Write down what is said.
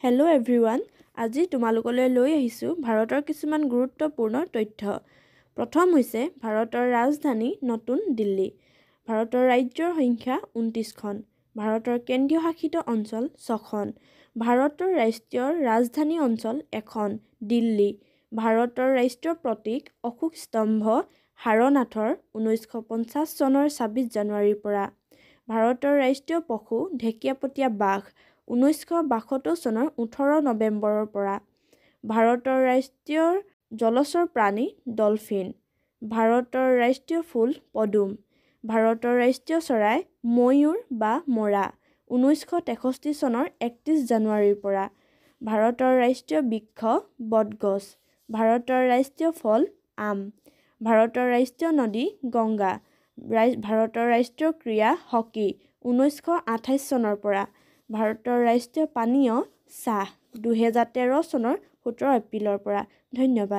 Hello' everyone, আজি তোমালোকলৈ লৈ আহিছোঁ ভাৰতৰ কিছুমান গুৰুত্বপূৰ্ণ তথ্য। প্ৰথম হৈছে ভাৰতৰ ৰাজধানী নতুন দিল্লী। ভাৰতৰ ৰাজ্যৰ সংখ্যা 29খন। ভাৰতৰ কেন্দ্ৰীয় শাসিত অঞ্চল 6খন। ভাৰতৰ ৰাষ্ট্ৰীয় ৰাজধানী অঞ্চল 1খন, দিল্লী। ভাৰতৰ ৰাষ্ট্ৰীয় প্ৰতীক অশোক স্তম্ভ সাৰনাথৰ 1950 চনৰ 26 জানুৱাৰীৰ পৰা। ভাৰতৰ ৰাষ্ট্ৰীয় পশু ঢেকীয়াপতীয়া বাঘ 1972 চনৰ 18 নৱেম্বৰৰ পৰা। ভাৰতৰ ৰাষ্ট্ৰীয় জলচৰ প্ৰাণী ডলফিন। ভাৰতৰ ৰাষ্ট্ৰীয় ফুল পদুম। ভাৰতৰ ৰাষ্ট্ৰীয় চৰাই ময়ূৰ বা মৰা 1963 চনৰ 31 জানুৱাৰীৰ পৰা। ভাৰতৰ ৰাষ্ট্ৰীয় বৃক্ষ বটগছ। ভাৰতৰ ৰাষ্ট্ৰীয় ফল আম। ভাৰতৰ ৰাষ্ট্ৰীয় নদী গংগা। ভাৰতৰ ৰাষ্ট্ৰীয় ক্ৰীড়া হকী 1928 চনৰ পৰা। ভাৰতৰ ৰাষ্ট্ৰীয় পানীয় চাহ 2013 চনৰ 17 এপ্ৰিলৰ পৰা। ধন্যবাদ।